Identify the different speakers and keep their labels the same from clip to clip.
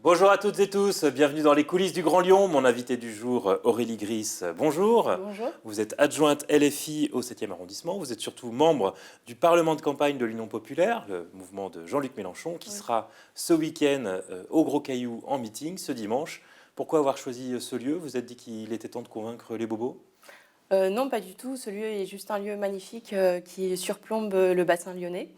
Speaker 1: Bonjour à toutes et tous, bienvenue dans les coulisses du Grand Lyon. Mon invité du jour, Aurélie Gris, bonjour.
Speaker 2: Bonjour.
Speaker 1: Vous êtes adjointe LFI au 7e arrondissement. Vous êtes surtout membre du Parlement de campagne de l'Union populaire, le mouvement de Jean-Luc Mélenchon, qui
Speaker 2: Oui.
Speaker 1: sera ce week-end au Gros Caillou en meeting, ce dimanche. Pourquoi avoir choisi ce lieu? Vous êtes dit qu'il était temps de convaincre les bobos?
Speaker 2: Non, pas du tout. Ce lieu est juste un lieu magnifique qui surplombe le bassin lyonnais.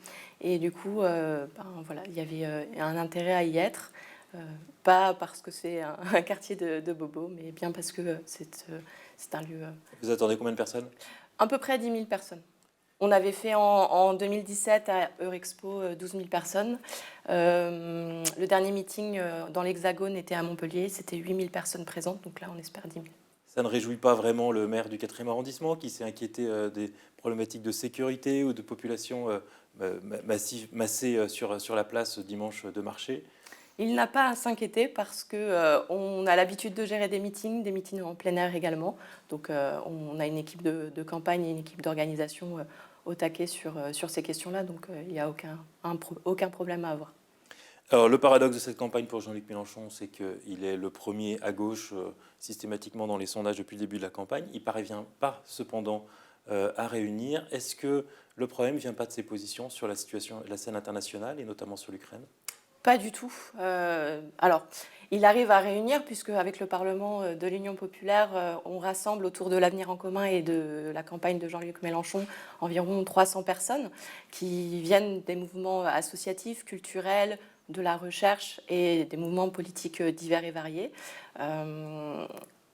Speaker 2: Et du coup, voilà, il y avait un intérêt à y être. Euh, Pas parce que c'est un quartier de bobos, mais bien parce que c'est un lieu
Speaker 1: Vous attendez combien de personnes?
Speaker 2: à peu près 10 000 personnes. On avait fait en 2017 à Eurexpo 12 000 personnes. Le dernier meeting dans l'Hexagone était à Montpellier. C'était 8 000 personnes présentes. Donc là, on espère 10 000.
Speaker 1: Ça ne réjouit pas vraiment le maire du 4e arrondissement qui s'est inquiété des problématiques de sécurité ou de population massée sur la place dimanche de marché.
Speaker 2: Il n'a pas à s'inquiéter parce que on a l'habitude de gérer des meetings en plein air également. Donc on a une équipe de campagne et une équipe d'organisation au taquet sur ces questions-là. Donc il n'y a aucun problème à avoir.
Speaker 1: Alors, le paradoxe de cette campagne pour Jean-Luc Mélenchon, c'est qu'il est le premier à gauche systématiquement dans les sondages depuis le début de la campagne. Il ne parvient pas cependant à réunir. Est-ce que le problème ne vient pas de ses positions sur la situation, la scène internationale et notamment sur l'Ukraine?
Speaker 2: Pas du tout. Alors, il arrive à réunir, puisque avec le Parlement de l'Union populaire, on rassemble autour de l'avenir en commun et de la campagne de Jean-Luc Mélenchon environ 300 personnes qui viennent des mouvements associatifs, culturels, de la recherche et des mouvements politiques divers et variés.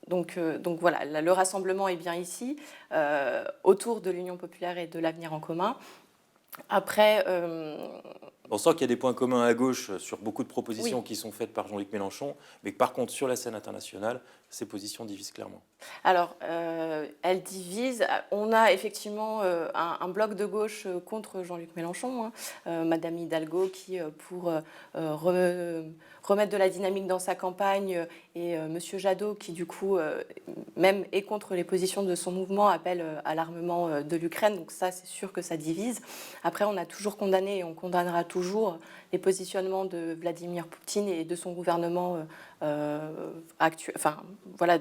Speaker 2: Donc voilà, le rassemblement est bien ici, autour de l'Union populaire et de l'avenir en commun. Après,
Speaker 1: On sent qu'il y a des points communs à gauche sur beaucoup de
Speaker 2: oui.
Speaker 1: propositions qui sont faites par Jean-Luc Mélenchon, mais que par contre, sur la scène internationale, ses positions divisent clairement.
Speaker 2: Alors, elle divise. On a effectivement un bloc de gauche contre Jean-Luc Mélenchon, hein. Madame Hidalgo qui, pour remettre de la dynamique dans sa campagne, et Monsieur Jadot qui, du coup, même est contre les positions de son mouvement, appelle à l'armement de l'Ukraine. Donc ça, c'est sûr que ça divise. Après, on a toujours condamné et on condamnera toujours les positionnements de Vladimir Poutine et de son gouvernement actuel, enfin, voilà,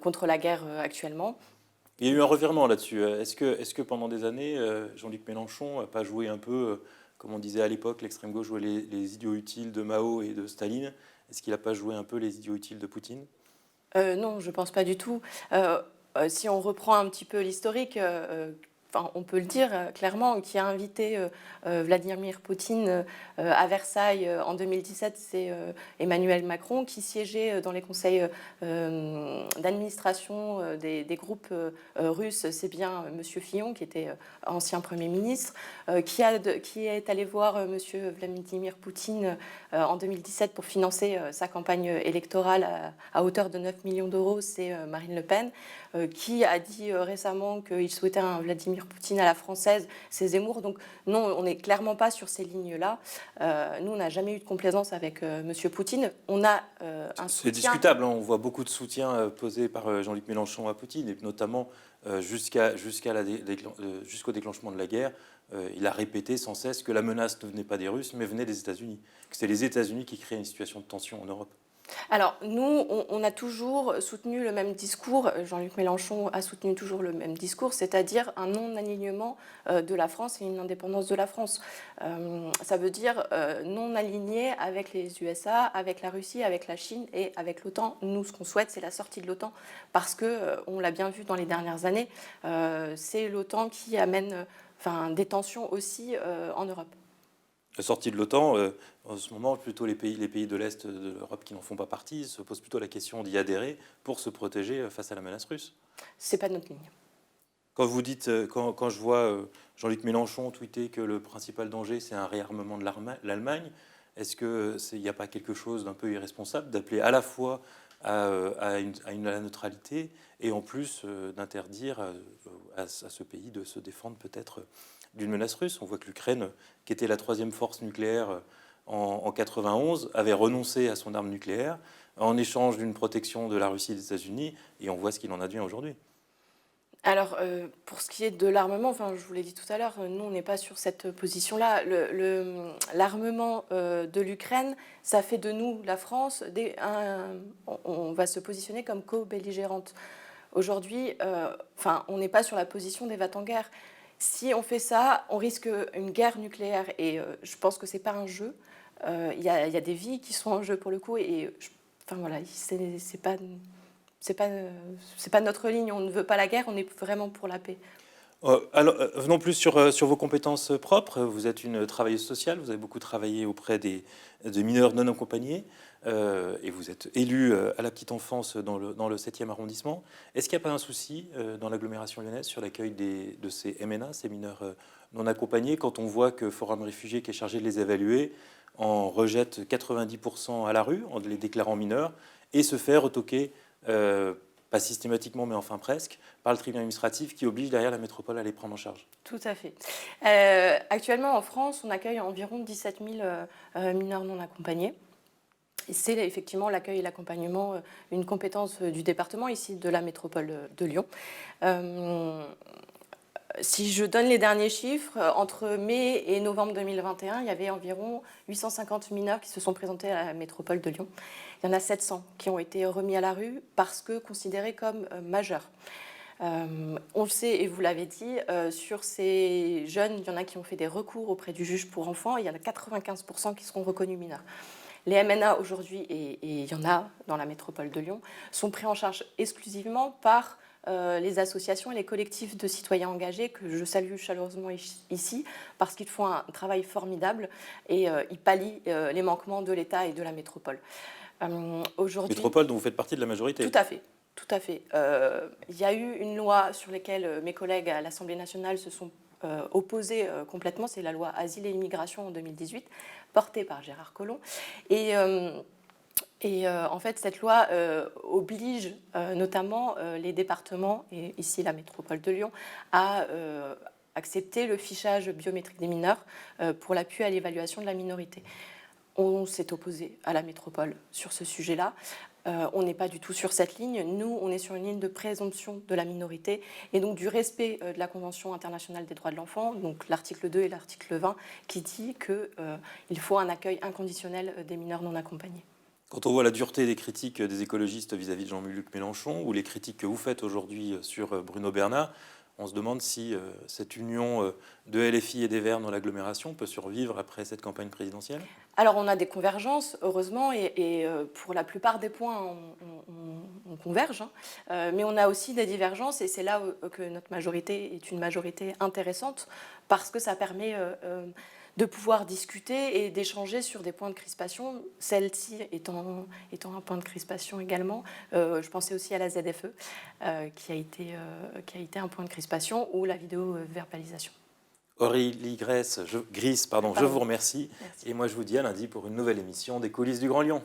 Speaker 2: contre la guerre actuellement.
Speaker 1: Il y a eu un revirement là-dessus. Est-ce que pendant des années, Jean-Luc Mélenchon n'a pas joué un peu, comme on disait à l'époque, l'extrême gauche jouait les idiots utiles de Mao et de Staline? Est-ce qu'il n'a pas joué un peu les idiots utiles de Poutine?
Speaker 2: Non, je pense pas du tout. Si on reprend un petit peu l'historique, enfin, on peut le dire clairement, qui a invité Vladimir Poutine à Versailles en 2017, c'est Emmanuel Macron, qui siégeait dans les conseils d'administration des groupes russes. C'est bien Monsieur Fillon, qui était ancien Premier ministre, qui est allé voir Monsieur Vladimir Poutine en 2017 pour financer sa campagne électorale à hauteur de 9 millions d'euros. C'est Marine Le Pen, qui a dit récemment qu'il souhaitait un Vladimir Poutine à la française, c'est Zemmour. Donc non, on n'est clairement pas sur ces lignes-là. Nous, on n'a jamais eu de complaisance avec Monsieur Poutine. On a un
Speaker 1: C'est
Speaker 2: soutien.
Speaker 1: discutable, hein. On voit beaucoup de soutien posé par Jean-Luc Mélenchon à Poutine, et notamment jusqu'au déclenchement de la guerre. Il a répété sans cesse que la menace ne venait pas des Russes, mais venait des États-Unis. Que c'est les États-Unis qui créaient une situation de tension en Europe.
Speaker 2: Alors, nous, on a toujours soutenu le même discours. Jean-Luc Mélenchon a soutenu toujours le même discours, c'est-à-dire un non-alignement de la France et une indépendance de la France. Ça veut dire non aligné avec les USA, avec la Russie, avec la Chine et avec l'OTAN. Nous, ce qu'on souhaite, c'est la sortie de l'OTAN, parce que on l'a bien vu dans les dernières années, c'est l'OTAN qui amène des tensions aussi en Europe.
Speaker 1: La sortie de l'OTAN, en ce moment, plutôt les pays de l'Est de l'Europe qui n'en font pas partie se posent plutôt la question d'y adhérer pour se protéger face à la menace russe.
Speaker 2: C'est pas notre ligne.
Speaker 1: Quand vous dites, quand je vois Jean-Luc Mélenchon tweeter que le principal danger, c'est un réarmement de l'Allemagne, est-ce qu'il n'y a pas quelque chose d'un peu irresponsable d'appeler à la fois à la neutralité et en plus d'interdire à ce pays de se défendre peut-être d'une menace russe? On voit que l'Ukraine, qui était la troisième force nucléaire en 91, avait renoncé à son arme nucléaire en échange d'une protection de la Russie et des États-Unis, et on voit ce qu'il en advient aujourd'hui.
Speaker 2: Alors, pour ce qui est de l'armement, enfin, je vous l'ai dit tout à l'heure, nous, on n'est pas sur cette position-là. L'armement de l'Ukraine, ça fait de nous, la France, on va se positionner comme co-belligérante. Aujourd'hui, enfin, on n'est pas sur la position des va-t-en-guerre. Si on fait ça, on risque une guerre nucléaire. Et je pense que c'est pas un jeu. Il y a des vies qui sont en jeu pour le coup. Et enfin voilà, c'est pas, c'est pas notre ligne. On ne veut pas la guerre. On est vraiment pour la paix.
Speaker 1: Alors, venons plus sur vos compétences propres. Vous êtes une travailleuse sociale, vous avez beaucoup travaillé auprès de mineurs non accompagnés, et vous êtes élue à la petite enfance dans le 7e arrondissement. Est-ce qu'il n'y a pas un souci dans l'agglomération lyonnaise sur l'accueil de ces MNA, ces mineurs non accompagnés, quand on voit que Forum Réfugiés, qui est chargé de les évaluer, en rejette 90% à la rue en les déclarant mineurs, et se fait retoquer pas systématiquement, mais enfin presque, par le tribunal administratif qui oblige derrière la métropole à les prendre en charge?
Speaker 2: Tout à fait. Actuellement, en France, on accueille environ 17 000 mineurs non accompagnés. Et c'est effectivement l'accueil et l'accompagnement, une compétence du département, ici de la métropole de Lyon. Si je donne les derniers chiffres, entre mai et novembre 2021, il y avait environ 850 mineurs qui se sont présentés à la métropole de Lyon. Il y en a 700 qui ont été remis à la rue parce que considérés comme majeurs. On le sait, et vous l'avez dit, sur ces jeunes, il y en a qui ont fait des recours auprès du juge pour enfants, et il y en a 95% qui seront reconnus mineurs. Les MNA aujourd'hui, et il y en a dans la métropole de Lyon, sont pris en charge exclusivement par les associations et les collectifs de citoyens engagés, que je salue chaleureusement ici, parce qu'ils font un travail formidable et ils pallient les manquements de l'État et de la métropole.
Speaker 1: Métropole dont vous faites partie de la majorité.
Speaker 2: Tout à fait. Tout à fait. Il y a eu une loi sur laquelle mes collègues à l'Assemblée nationale se sont opposés complètement, c'est la loi Asile et Immigration en 2018, portée par Gérard Collomb. Et en fait, cette loi oblige notamment les départements, et ici la métropole de Lyon, à accepter le fichage biométrique des mineurs pour l'appui à l'évaluation de la minorité. On s'est opposé à la métropole sur ce sujet-là. On n'est pas du tout sur cette ligne. Nous, on est sur une ligne de présomption de la minorité et donc du respect de la Convention internationale des droits de l'enfant, donc l'article 2 et l'article 20, qui dit qu'il faut un accueil inconditionnel des mineurs non accompagnés.
Speaker 1: Quand on voit la dureté des critiques des écologistes vis-à-vis de Jean-Luc Mélenchon ou les critiques que vous faites aujourd'hui sur Bruno Bernard, on se demande si cette union de LFI et des Verts dans l'agglomération peut survivre après cette campagne présidentielle.
Speaker 2: Alors on a des convergences, heureusement, et pour la plupart des points, on converge. Mais on a aussi des divergences, et c'est là que notre majorité est une majorité intéressante, parce que ça permet de pouvoir discuter et d'échanger sur des points de crispation, celle-ci étant un point de crispation également. Je pensais aussi à la ZFE, qui a été un point de crispation, ou la vidéo-verbalisation.
Speaker 1: Aurélie Gris, je vous remercie.
Speaker 2: Merci.
Speaker 1: Et moi je vous dis à lundi pour une nouvelle émission des coulisses du Grand Lyon.